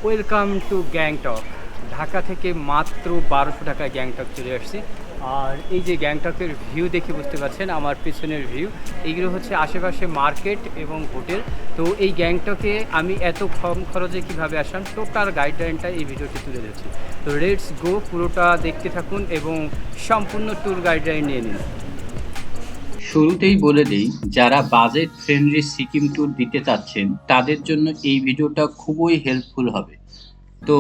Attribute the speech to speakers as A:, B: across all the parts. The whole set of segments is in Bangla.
A: Welcome to Gangtok. ঢাকা থেকে মাত্র 1200 টাকায় গ্যাংটক চলে আসছি। আর এই যে গ্যাংটকের ভিউ দেখে বুঝতে পারছেন, আমার পিছনের ভিউ, এইগুলো হচ্ছে আশেপাশে মার্কেট এবং হোটেল। তো এই গ্যাংটকে আমি এত কম খরচে কীভাবে আসলাম, টোটাল গাইডলাইনটা এই ভিডিওটি তুলে ধরছি। তো লেটস গো, পুরোটা দেখতে থাকুন এবং সম্পূর্ণ ট্যুর গাইডলাইন নিয়ে নিন।
B: শুরুতেই বলে দেই, যারা বাজেট ফ্রেন্ডলি সিকিম ট্যুর দিতে চাচ্ছেন তাদের জন্য এই ভিডিওটা খুবই হেল্পফুল হবে। তো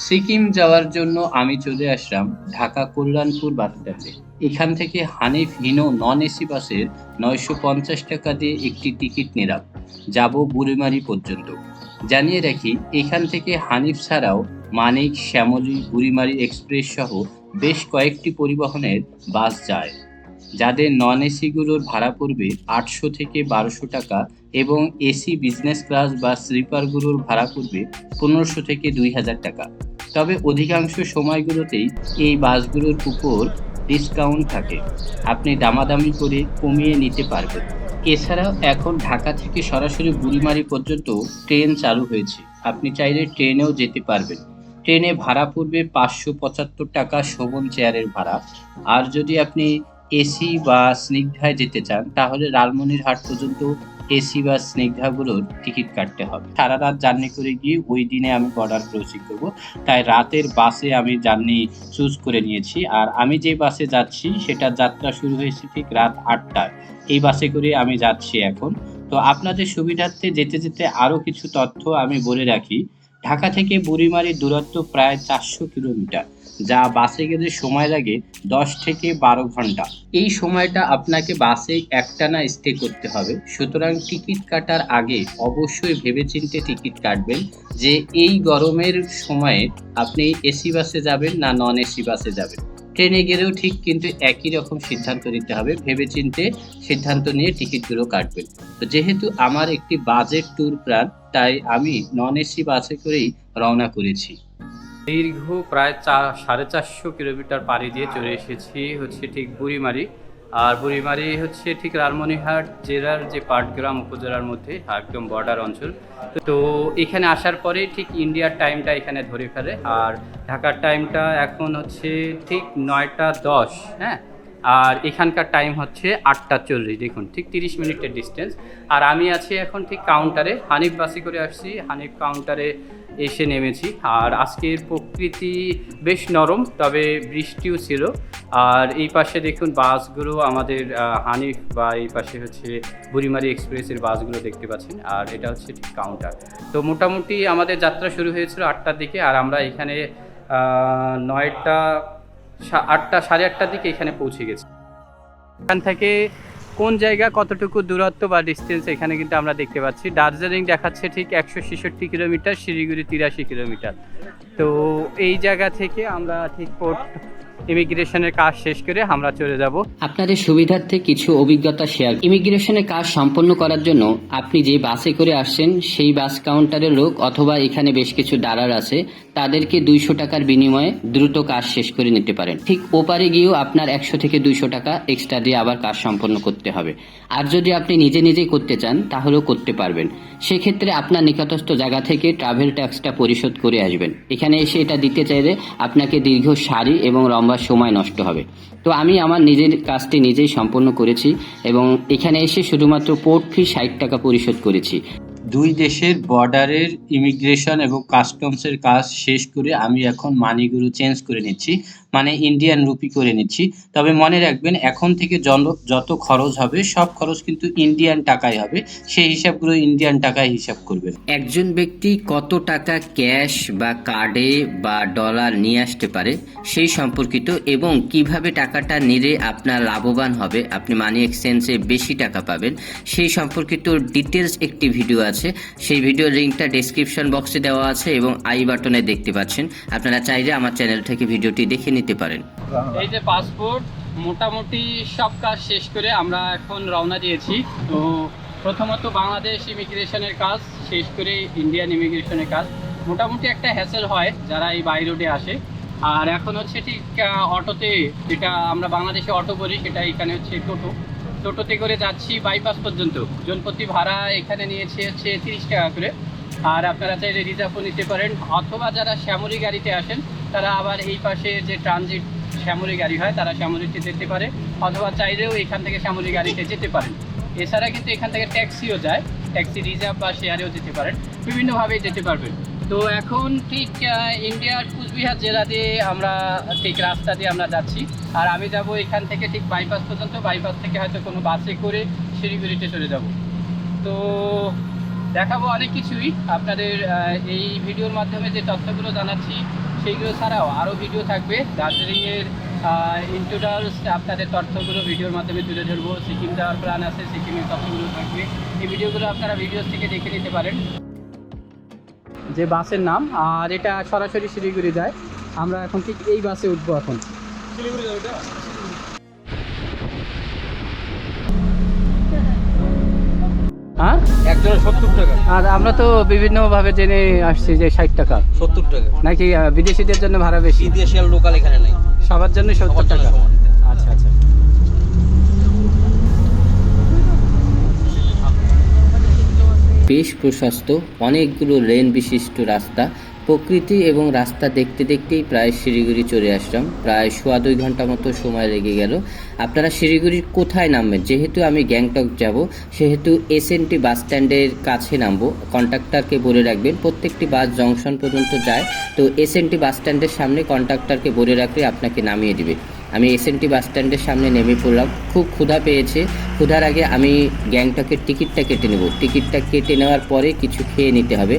B: সিকিম যাওয়ার জন্য আমি চলে আসলাম ঢাকা কল্যাণপুর বাস স্ট্যান্ডে। এখান থেকে হানিফ হিনো নন এসি বাসের 950 টাকা দিয়ে একটি টিকিট নিলাম, যাব বুড়িমারি পর্যন্ত। জানিয়ে রাখি, এখান থেকে হানিফ ছাড়াও মানিক, শ্যামলী, বুড়িমারি এক্সপ্রেস সহ বেশ কয়েকটি পরিবহনের বাস যায়। যাদের নন এসিগুলোর ভাড়া পড়বে 800 থেকে 1200 টাকা এবং এসি বিজনেস ক্লাস বা স্লিপারগুলোর ভাড়া পড়বে 1500 থেকে 2000 টাকা। তবে অধিকাংশ সময়গুলোতেই এই বাসগুলোর উপর ডিসকাউন্ট থাকে, আপনি দামাদামি করে কমিয়ে নিতে পারবেন। এছাড়াও এখন ঢাকা থেকে সরাসরি বুড়িমারি পর্যন্ত ট্রেন চালু হয়েছে, আপনি চাইলে ট্রেনেও যেতে পারবেন। ট্রেনে ভাড়া পড়বে 575 টাকা শোভন চেয়ারের ভাড়া। আর যদি আপনি এসি বা স্নিগ্ধায় যেতে চান তাহলে লালমনিরহাট পর্যন্ত এসি বা স্নিগ্ধাগুলোর টিকিট কাটতে হবে। সারা রাত জার্নি করে গিয়ে ওই দিনে আমি বর্ডার ক্রসিং করবো, তাই রাতের বাসে আমি জার্নি চুজ করে নিয়েছি। আর আমি যে বাসে যাচ্ছি সেটার যাত্রা শুরু হয়েছে ঠিক রাত 8টায়। এই বাসে করে আমি যাচ্ছি এখন। তো আপনাদের সুবিধার্থে যেতে যেতে আরও কিছু তথ্য আমি বলে রাখি। ঢাকা থেকে বুড়িমারির দূরত্ব প্রায় 400 কিলোমিটার, যা বাসে গেলে সময় লাগে 10 থেকে 12 ঘন্টা। এই সময়টা আপনাকে বাসে একটানা স্টে করতে হবে, সুতরাং টিকিট কাটার আগে অবশ্যই ভেবেচিন্তে টিকিট কাটবেন যে এই গরমের সময়ে আপনি এসি বাসে যাবেন না নন এসি বাসে যাবেন। ট্রেনে গেলেও ঠিক কিন্তু একই রকম সিদ্ধান্ত নিতে হবে, ভেবেচিন্তে সিদ্ধান্ত নিয়ে টিকিটগুলো কাটবেন। তো যেহেতু আমার একটি বাজেট ট্যুর প্ল্যান, তাই আমি নন এসি বাসে করেই রওনা করেছি।
A: দীর্ঘ প্রায় 450 কিলোমিটার পাড়ি দিয়ে চলে এসেছি হচ্ছে ঠিক বুড়িমারি। আর বুড়িমারি হচ্ছে ঠিক লালমনিরহাট জেলার যে পাটগ্রাম উপজেলার মধ্যে একদম বর্ডার অঞ্চল। তো এখানে আসার পরে ঠিক ইন্ডিয়ার টাইমটা এখানে ধরে ফেলে, আর ঢাকার টাইমটা এখন হচ্ছে ঠিক 9টা 10। হ্যাঁ, আর এখানকার টাইম হচ্ছে 8টা 40। দেখুন, ঠিক 30 মিনিটের ডিস্টেন্স। আর আমি আছি এখন ঠিক কাউন্টারে, হানিফ বাসে করে আসছি, হানিফ কাউন্টারে এসে নেমেছি। আর আজকের প্রকৃতি বেশ নরম, তবে বৃষ্টিও ছিল। আর এই পাশে দেখুন বাসগুলো আমাদের হানিফ, বা এই পাশে হচ্ছে বুড়িমারি এক্সপ্রেসের বাসগুলো দেখতে পাচ্ছেন। আর এটা হচ্ছে ঠিক কাউন্টার। তো মোটামুটি আমাদের যাত্রা শুরু হয়েছিল 8টার দিকে, আর আমরা এখানে 8টা সাড়ে 8টার দিকে এখানে পৌঁছে গেছি। এখান থেকে কোন জায়গা কতটুকু দূরত্ব বা ডিস্টেন্স এখানে কিন্তু আমরা দেখতে পাচ্ছি। দার্জিলিং দেখাচ্ছে ঠিক 166 কিলোমিটার, শিলিগুড়ি 83 কিলোমিটার। তো এই জায়গা থেকে আমরা ঠিক পোর্ট ইমিগ্রেশনের কাজ শেষ করে আমরা চলে যাব।
C: আপনাদের সুবিধার্থে কিছু অভিজ্ঞতা শেয়ার। ইমিগ্রেশনের কাজ সম্পন্ন করার জন্য আপনি যে বাসে করে আসছেন সেই বাস কাউন্টারের লোক অথবা এখানে বেশ কিছু দালাল আছে, তাদেরকে 200 টাকার বিনিময়ে দ্রুত কাজ শেষ করে নিতে পারেন। ঠিক ওপারে গিয়েও আপনার 100 থেকে 200 টাকা এক্সট্রা দিয়ে আবার কাজ সম্পন্ন করতে হবে। আর যদি আপনি নিজে নিজেই করতে চান তাহলেও করতে পারবেন। সেক্ষেত্রে আপনার নিকটস্থ জায়গা থেকে ট্রাভেল ট্যাক্সটা পরিশোধ করে আসবেন। এখানে এসে এটা দিতে চাইলে আপনাকে দীর্ঘ সারি এবং লম্বা সময় নষ্ট হবে। তো আমি আমার নিজের কাজটি নিজেই সম্পন্ন করেছি এবং এখানে এসে শুধুমাত্র পোর্ট ফি 60 টাকা পরিশোধ করেছি।
B: দুই দেশের বর্ডারের ইমিগ্রেশন এবং কাস্টমসের কাজ শেষ করে আমি এখন মানিগুলো চেঞ্জ করে নিচ্ছি, মানে ইন্ডিয়ান রুপি করে নিচ্ছি। তবে মনে রাখবেন, এখন থেকে যত খরচ হবে সব খরচ কিন্তু ইন্ডিয়ান টাকায় হবে, সেই হিসাবগুলো ইন্ডিয়ান টাকায় হিসাব করবেন।
C: একজন ব্যক্তি কত টাকা ক্যাশ বা কার্ডে বা ডলার নিয়ে আসতে পারে সেই সম্পর্কিত এবং কিভাবে টাকাটা নিলে আপনার লাভবান হবে, আপনি মানি এক্সচেঞ্জে বেশি টাকা পাবেন, সেই সম্পর্কিত ডিটেলস একটি ভিডিও আছে। সেই ভিডিওর লিঙ্কটা ডেসক্রিপশন বক্সে দেওয়া আছে এবং আই বাটনে দেখতে পাচ্ছেন। আপনারা চাইলে আমার চ্যানেল থেকে ভিডিওটি দেখে নিতে পারেন।
A: এই যে পাসপোর্ট, মোটামুটি সব কাজ শেষ করে আমরা এখন রওনা দিয়েছি। তো প্রথমত বাংলাদেশ ইমিগ্রেশনের কাজ শেষ করে ইন্ডিয়ান ইমিগ্রেশনের কাজ। মোটামুটি একটা হ্যাসেল হয় যারা এই বাই রোডে আসে। আর এখন হচ্ছে ঠিক অটোতে, যেটা আমরা বাংলাদেশে অটো করি, সেটা এখানে হচ্ছে টোটোতে করে যাচ্ছি বাইপাস পর্যন্ত। জনপ্রতি ভাড়া এখানে নিয়েছে হচ্ছে 30 টাকা করে। আর আপনারা চাইলে রিজার্ভও নিতে পারেন, অথবা যারা শ্যামলী গাড়িতে আসেন তারা আবার এই পাশে যে ট্রানজিট শ্যামলী গাড়ি হয় তারা শ্যামলীতে যেতে পারে, অথবা চাইলেও এখান থেকে শ্যামলী গাড়িতে যেতে পারেন। এছাড়া কিন্তু এখান থেকে ট্যাক্সিও যায়, ট্যাক্সি রিজার্ভ বা শেয়ারেও যেতে পারেন, বিভিন্নভাবেই যেতে পারবেন। তো এখন ঠিক ইন্ডিয়ার কুচবিহার জেলা দিয়ে আমরা ঠিক রাস্তা দিয়ে আমরা যাচ্ছি, আর আমি যাব এখান থেকে ঠিক বাইপাস পর্যন্ত, বাইপাস থেকে হয়তো কোনো বাসে করে শিলিগুড়িতে চলে যাব। তো দেখাবো অনেক কিছুই আপনাদের এই ভিডিওর মাধ্যমে, যে তথ্যগুলো জানাচ্ছি সেইগুলো ছাড়াও আরও ভিডিও থাকবে। দার্জিলিংয়ের ইন্ট্রোডালস আপনাদের তথ্যগুলো ভিডিওর মাধ্যমে তুলে ধরবো। সিকিম যাওয়ার প্ল্যান আছে, সিকিমের তথ্যগুলো থাকবে, এই ভিডিওগুলো আপনারা ভিডিওস থেকে দেখে নিতে পারেন। যে বাসের নাম, আর এটা সরাসরি শিলিগুড়ি যায়। আমরা এখন ঠিক এই বাসে উঠবো এখন। শিলিগুড়ি যাবে এটা? হ্যাঁ,
D: একজনের 70 টাকা।
A: আর আমরা তো বিভিন্নভাবে জেনে আসছি যে 60 টাকা
D: 70 টাকা
A: নাকি বিদেশিদের জন্য ভাড়া বেশি?
D: বিদেশি আর লোকাল এখানে নাই,
A: সবার জন্য 70 টাকা। আচ্ছা আচ্ছা।
C: বেশ প্রশস্ত, অনেকগুলো লেন বিশিষ্ট রাস্তা, প্রকৃতি এবং রাস্তা দেখতে দেখতেই প্রায় শিলিগুড়ি চলে আসলাম। প্রায় 2.5 ঘন্টা মতো সময় লেগে গেল। আপনারা শিলিগুড়ির কোথায় নামবেন? যেহেতু আমি গ্যাংটক যাব, সেহেতু এসএনটি বাস স্ট্যান্ডের কাছে নামবো। কন্ডাক্টরকে বলে রাখবেন, প্রত্যেকটি বাস জংশন পর্যন্ত যায়, তো এসএনটি বাস স্ট্যান্ডের সামনে কন্ডাক্টরকে বলে রাখলে আপনাকে নামিয়ে দিবে। আমি এসএনটি বাস স্ট্যান্ডের সামনে নেমে পড়লাম। খুব ক্ষুধা পেয়েছে, ক্ষুধার আগে আমি গ্যাংটকের টিকিটটা কেটে নেব। টিকিটটা কেটে নেওয়ার পরে কিছু খেয়ে নিতে হবে।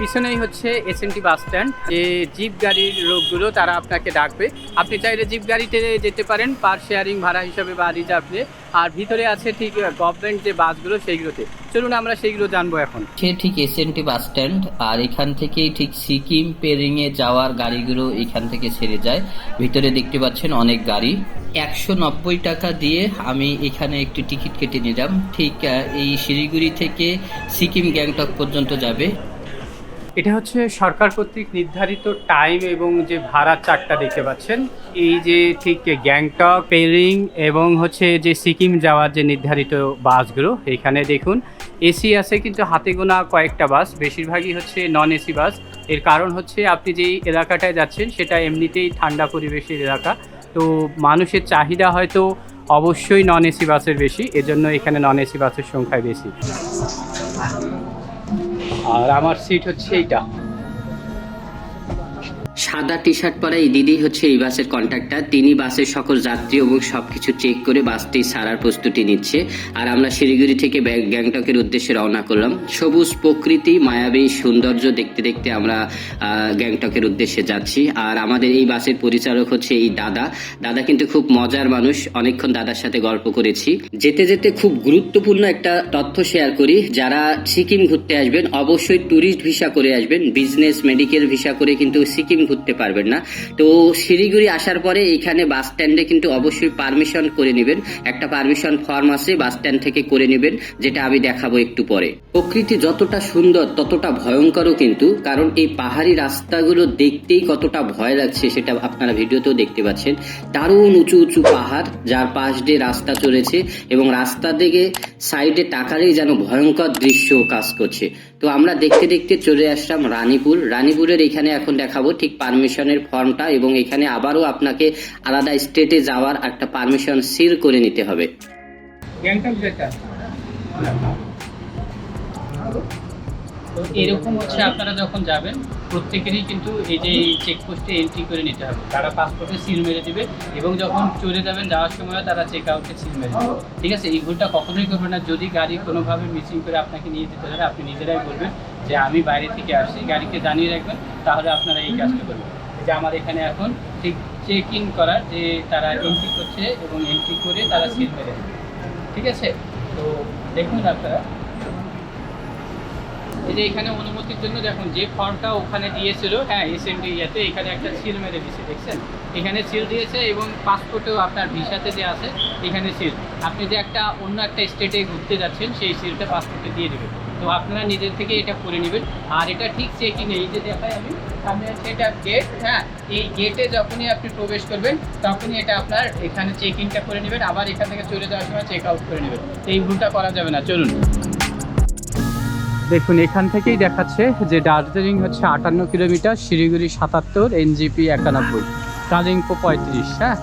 A: পিছনেই হচ্ছে এসএনটি বাস স্ট্যান্ড। যে জিপ গাড়ির লোকগুলো তারা আপনাকে ডাকবে, আপনি চাইলে জিপ গাড়িতে যেতে পারেন পার শেয়ারিং ভাড়া হিসাবে বা রিজার্ভে। আর ভিতরে আছে ঠিক গভর্নমেন্ট যে বাসগুলো সেইগুলোতে। চলুন আমরা সেইগুলো জানবো এখন।
C: সে ঠিক এসএনটি বাস স্ট্যান্ড, আর এখান থেকেই ঠিক সিকিম পেরিংয়ে যাওয়ার গাড়িগুলো এখান থেকে ছেড়ে যায়। ভিতরে দেখতে পাচ্ছেন অনেক গাড়ি। 190 টাকা দিয়ে আমি এখানে একটি টিকিট কেটে নিলাম। ঠিক এই শিলিগুড়ি থেকে সিকিম গ্যাংটক পর্যন্ত যাবে।
A: এটা হচ্ছে সরকার কর্তৃক নির্ধারিত টাইম এবং যে ভাড়ার চার্টটা দেখতে পাচ্ছেন। এই যে ঠিক গ্যাংটক, পেরিং এবং হচ্ছে যে সিকিম যাওয়ার যে নির্ধারিত বাসগুলো, এখানে দেখুন এসি আছে কিন্তু হাতে গোনা কয়েকটা বাস, বেশিরভাগই হচ্ছে নন এসি বাস। এর কারণ হচ্ছে আপনি যেই এলাকাটায় যাচ্ছেন সেটা এমনিতেই ঠান্ডা পরিবেশের এলাকা, তো মানুষের চাহিদা হয়তো অবশ্যই নন এসি বাসের বেশি, এজন্য এখানে নন এসি বাসের সংখ্যায় বেশি। আর আমার সিট হচ্ছে এইটা।
C: সাদা টি শার্ট পরা এই দিদি হচ্ছে এই বাসের কন্ট্রাক্টর। তিনি বাসের সকল যাত্রী এবং সবকিছু চেক করে বাসটি ছাড়ার প্রস্তুতি নিচ্ছে। আর আমরা শিলিগুড়ি থেকে গ্যাংটকের উদ্দেশ্যে রওনা করলাম। সবুজ প্রকৃতি, মায়াবী সৌন্দর্য দেখতে দেখতে আমরা গ্যাংটকের উদ্দেশ্যে যাচ্ছি। আর আমাদের এই বাসের পরিচালক হচ্ছে এই দাদা কিন্তু খুব মজার মানুষ। অনেকক্ষণ দাদার সাথে গল্প করেছি। যেতে যেতে খুব গুরুত্বপূর্ণ একটা তথ্য শেয়ার করি। যারা সিকিম ঘুরতে আসবেন অবশ্যই ট্যুরিস্ট ভিসা করে আসবেন, বিজনেস মেডিকেল ভিসা করে কিন্তু সিকিম ঘুরতে পারবেন না। তো শিলিগুড়ি আসার পরে এখানে বাস স্ট্যান্ডে কিন্তু অবশ্যই পারমিশন করে নেবেন। একটা পারমিশন ফর্ম আছে, বাস স্ট্যান্ড থেকে করে নেবেন, যেটা আমি দেখাবো একটু পরে। প্রকৃতি যতটা সুন্দর ততটা ভয়ঙ্করও কিন্তু, কারণ এই পাহাড়ি রাস্তাগুলো দেখতেই কতটা ভয় লাগছে সেটা আপনারা ভিডিওতেও দেখতে পাচ্ছেন। দারুণ উঁচু উঁচু পাহাড়, যার পাশ দিয়ে রাস্তা চলেছে এবং রাস্তা দিকে সাইডে তাকালেই যেন ভয়ঙ্কর দৃশ্য কাজ করছে। তো আমরা দেখতে দেখতে চলে আসলাম রানীপুরের এখানে এখন দেখাবো ঠিক পারমিশনের ফর্মটা, এবং এখানে আবারও আপনাকে আলাদা স্টেটে যাওয়ার একটা পারমিশন সিল করে নিতে হবে।
A: গ্যাংটক যেটা তো এরকম হচ্ছে, আপনারা যখন যাবেন প্রত্যেকেরই কিন্তু এই যে চেকপোস্টে এন্ট্রি করে নিতে হবে। তারা পাসপোর্টে সিল মেরে দিবে এবং যখন চলে যাবেন যাওয়ার সময় তারা চেক আউটে সিল মেরে দেবে। ঠিক আছে, এই ভুলটা কখনোই করবেন না। যদি গাড়ি কোনোভাবে মিসিং করে আপনাকে নিয়ে যেতে পারে, আপনি নিজেরাই বলবেন যে আমি বাইরে থেকে আসছি, গাড়িকে জানিয়ে রাখবেন, তাহলে আপনারা এই কাজটা করবেন। যে আমার এখানে এখন ঠিক চেক ইন করার যে তারা এন্ট্রি করছে এবং এন্ট্রি করে তারা সিল মেরে দেবে। ঠিক আছে, তো দেখুন আপনারা এই যে এখানে অনুমতির জন্য দেখুন যে ফর্মটা ওখানে দিয়েছিল, হ্যাঁ এসএমডি ইয়াতে এখানে একটা সিল মেরে দিয়েছে, দেখছেন এখানে সিল দিয়েছে, এবং পাসপোর্টেও আপনার ভিসাতে যে আছে এখানে সিল। আপনি যে একটা অন্য একটা স্টেটে ঘুরতে যাচ্ছেন সেই সিলটা পাসপোর্টে দিয়ে দেবেন। তো আপনারা নিজের থেকে এটা করে নেবেন। আর এটা ঠিক চেকিং, এই যে দেখাই আমি সামনে আছে এটা গেট, হ্যাঁ এই গেটে যখনই আপনি প্রবেশ করবেন তখনই এটা আপনার এখানে চেকিংটা করে নেবেন, আবার এখান থেকে চলে যাওয়ার সময় চেক আউট করে নেবেন। এই ভুলটা করা যাবে না। চলুন। দেখুন এখান থেকেই দেখাচ্ছে যে দার্জিলিং হচ্ছে 58 কিলোমিটার, শিলিগুড়ি 77, এনজিপি 91, কালিম্পো 35। হ্যাঁ,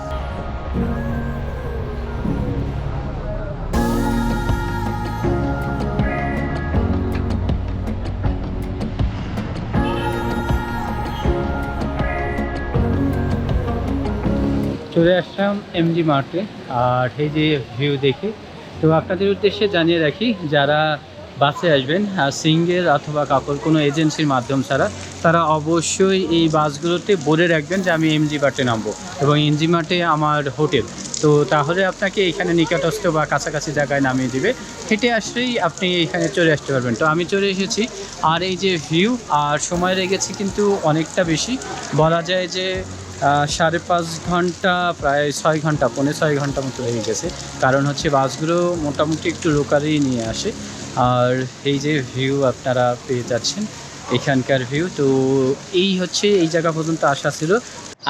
A: চলে আসলাম এমজি মার্টে। আর এই যে ভিউ দেখে তো আপনাদের উদ্দেশ্যে জানিয়ে রাখি, যারা বাসে আসবেন সিঙ্গেল অথবা কাপড় কোনো এজেন্সির মাধ্যম ছাড়া, তারা অবশ্যই এই বাসগুলোতে বলে রাখবেন যে আমি এমজি মার্টে নামবো এবং এমজি মার্টে আমার হোটেল। তো তাহলে আপনাকে এখানে নিকটস্থ বা কাছাকাছি জায়গায় নামিয়ে দিবে, হেঁটে আসলেই আপনি এখানে চলে আসতে পারবেন। তো আমি চলে এসেছি। আর এই যে ভিউ, আর সময় লেগেছে কিন্তু অনেকটা বেশি, বলা যায় যে 5.5 ঘন্টা, প্রায় 6 ঘন্টা, 5.5 ঘন্টা মতো লেগে গেছে। কারণ হচ্ছে বাসগুলো মোটামুটি একটু লোকালেই নিয়ে আসে। আর এই যে ভিউ আপনারা পেয়ে যাচ্ছেন, এখানকার ভিউ। তো এই হচ্ছে এই জায়গা পর্যন্ত আসা ছিল।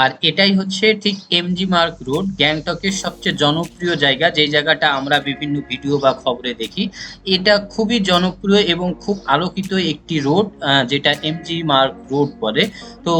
B: আর এটাই হচ্ছে ঠিক এমজি মার্গ রোড, গ্যাংটকের সবচেয়ে জনপ্রিয় জায়গা, যেই জায়গাটা আমরা বিভিন্ন ভিডিও বা খবরে দেখি। এটা খুবই জনপ্রিয় এবং খুব আলোকিত একটি রোড, যেটা এমজি মার্গ রোড বলে। তো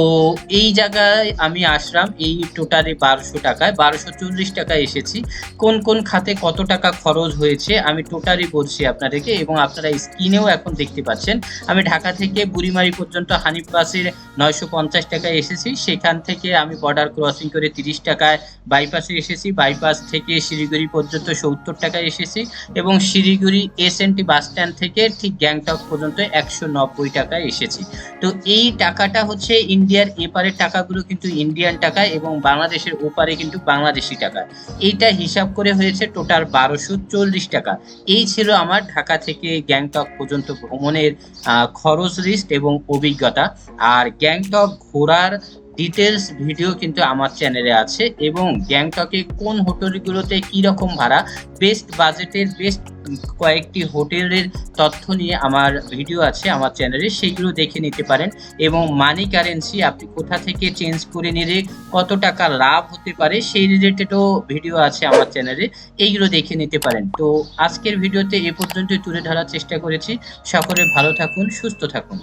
B: এই জায়গায় আমি আসলাম এই টোটালি 1200 টাকায়, 1240 টাকায় এসেছি। কোন কোন খাতে কত টাকা খরচ হয়েছে আমি টোটালি বলছি আপনাদেরকে, এবং আপনারা স্ক্রিনেও এখন দেখতে পাচ্ছেন। আমি ঢাকা থেকে বুড়িমারি পর্যন্ত হানিফ বাসের 950 টাকায় এসেছি। সেখান থেকে আমি বর্ডার ক্রসিং করে 30 টাকায় বাইপাসে এসেছি। বাইপাস থেকে শিলিগুড়ি পর্যন্ত 70 টাকায় এসেছি, এবং শিলিগুড়ি এসএনটি বাস স্ট্যান্ড থেকে ঠিক গ্যাংটক পর্যন্ত 190 টাকায় এসেছি। তো এই টাকাটা হচ্ছে ইন্ডিয়ার এপারের টাকাগুলো কিন্তু ইন্ডিয়ান টাকা, এবং বাংলাদেশের ওপারে কিন্তু বাংলাদেশি টাকা। এইটা হিসাব করে হয়েছে টোটাল 1240 টাকা। এই ছিল আমার ঢাকা থেকে গ্যাংটক পর্যন্ত ভ্রমণের খরচ লিস্ট এবং অভিজ্ঞতা। আর গ্যাংটক ঘোরার ডিটেলস ভিডিও কিন্তু আমার চ্যানেলে আছে, এবং গ্যাংটকে কোন হোটেলগুলোতে কি রকম ভাড়া, বেস্ট বাজেটের বেস্ট কয়েকটি হোটেলের তথ্য নিয়ে আমার ভিডিও আছে আমার চ্যানেলে, সেইগুলো দেখে নিতে পারেন। এবং মানি কারেন্সি আপনি কোথা থেকে চেঞ্জ করে নিলে কত টাকা লাভ হতে পারে সেই রিলেটেডও ভিডিও আছে আমার চ্যানেলে, এইগুলো দেখে নিতে পারেন। তো আজকের ভিডিওতে এ পর্যন্তই তুলে ধরার চেষ্টা করেছি। সকলে ভালো থাকুন, সুস্থ থাকুন।